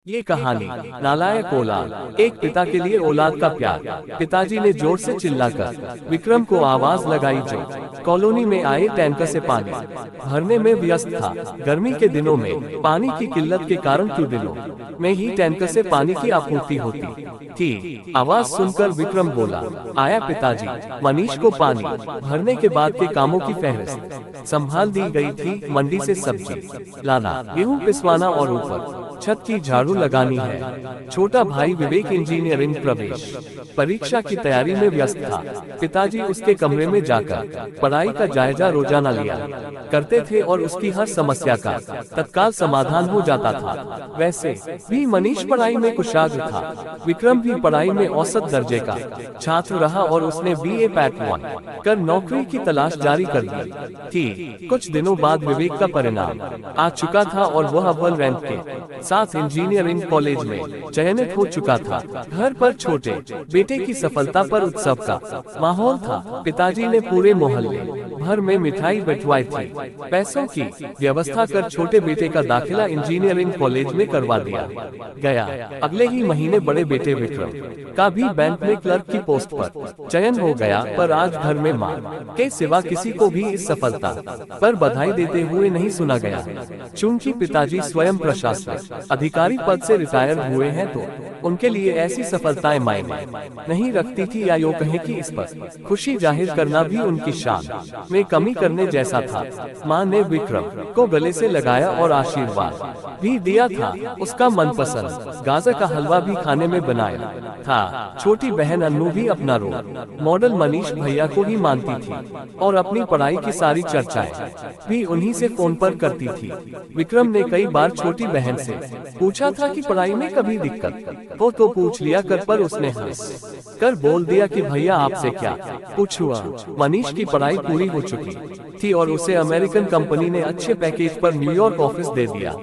ये कहानी नालायक औलाद। एक पिता के लिए औलाद का प्यार। पिताजी ने जोर से चिल्लाकर विक्रम को आवाज लगाई जो कॉलोनी में आए टैंकर से पानी भरने में व्यस्त था। गर्मी के दिनों में पानी की किल्लत के कारण कुछ दिनों में ही टैंकर से पानी की आपूर्ति होती थी। आवाज सुनकर विक्रम बोला, आया पिताजी। मनीष को पानी भरने के बाद के कामों की फहरिस्त संभाल दी गई थी। मंडी से सब्जी लाना, गेहूं पिसवाना और ऊपर छत की झाड़ू लगानी है। छोटा भाई विवेक इंजीनियरिंग प्रवेश परीक्षा की तैयारी में व्यस्त था। पिताजी उसके कमरे में जाकर पढ़ाई का जायजा रोजाना लिया करते थे और उसकी हर समस्या का तत्काल समाधान हो जाता था। वैसे भी मनीष पढ़ाई में कुशाग्र था। विक्रम भी पढ़ाई में औसत दर्जे का छात्र रहा और उसने BA पैट 1 कर नौकरी की तलाश जारी कर दी थी। कुछ दिनों बाद विवेक का परिणाम आ चुका था और वह अव्वल रैंक के साथ इंजीनियरिंग कॉलेज में चयनित हो चुका था। घर पर छोटे बेटे की सफलता पर उत्सव का माहौल था। पिताजी ने पूरे मोहल्ले भर में मिठाई बंटवाई थी। पैसों की व्यवस्था कर छोटे बेटे का दाखिला इंजीनियरिंग कॉलेज में करवा दिया गया। अगले ही महीने बड़े बेटे विक्रम का भी बैंक में क्लर्क की पोस्ट पर चयन हो गया। पर आज घर में मां के सिवा किसी को भी इस सफलता पर बधाई देते हुए नहीं सुना गया। चूंकि पिताजी स्वयं प्रशासनिक अधिकारी पद से रिटायर हुए हैं तो उनके लिए ऐसी सफलताएं मायने नहीं रखती थी, या यूं कहें कि इस पर खुशी जाहिर करना भी उनकी शान में कमी करने जैसा था। मां ने विक्रम को गले से लगाया और आशीर्वाद भी दिया था। उसका मनपसंद गाजर का हलवा भी खाने में बनाया था। छोटी बहन अन्नू भी अपना रोल मॉडल मनीष भैया को ही मानती थी और अपनी पढ़ाई की सारी चर्चाएं भी उन्हीं से फोन पर करती थी। विक्रम ने कई बार छोटी बहन से पूछा था कि पढ़ाई में कभी दिक्कत हो तो पूछ लिया कर, पर उसने हंस कर बोल दिया कि भैया आपसे क्या पूछूं। मनीष की पढ़ाई पूरी हो चुकी थी और उसे अमेरिकन कंपनी ने अच्छे पैकेज पर न्यूयॉर्क ऑफिस दे दिया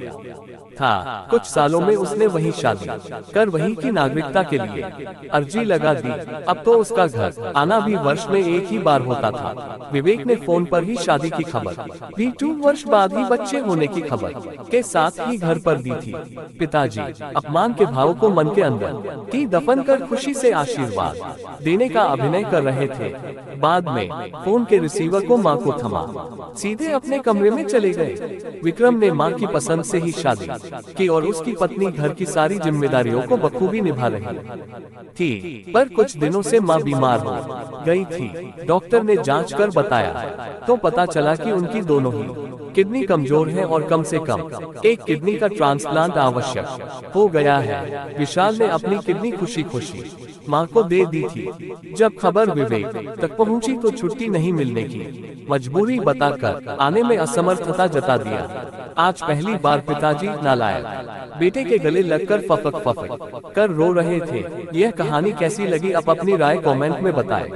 था। कुछ सालों में उसने वहीं शादी कर वहीं की नागरिकता के लिए अर्जी लगा दी। अब तो उसका घर आना भी वर्ष में एक ही बार होता था। विवेक ने फोन पर ही शादी की खबर भी 2 वर्ष बाद ही बच्चे होने की खबर के साथ ही घर पर दी थी। पिताजी अपमान के भाव को मन के अंदर की दफन कर खुशी से आशीर्वाद देने का अभिनय कर रहे थे। बाद में फोन के रिसीवर को मां को थमा सीधे अपने कमरे में चले गए। विक्रम ने मां की पसंद से ही शादी की और उसकी पत्नी घर की सारी जिम्मेदारियों को बखूबी निभा रही थी। पर कुछ दिनों से मां बीमार हो गई थी। डॉक्टर ने जांच कर बताया तो पता चला कि उनकी दोनों ही किडनी कमजोर है और कम से कम एक किडनी का ट्रांसप्लांट आवश्यक हो गया है। विशाल ने अपनी किडनी खुशी खुशी मां को दे दी थी। जब खबर विवेक तक पहुंची तो छुट्टी नहीं मिलने की मजबूरी बताकर आने में असमर्थता जता दिया। आज पहली बार पिताजी नालायक बेटे के गले लगकर फफक कर रो रहे थे। यह कहानी कैसी लगी, आप अपनी राय कमेंट में बताएं।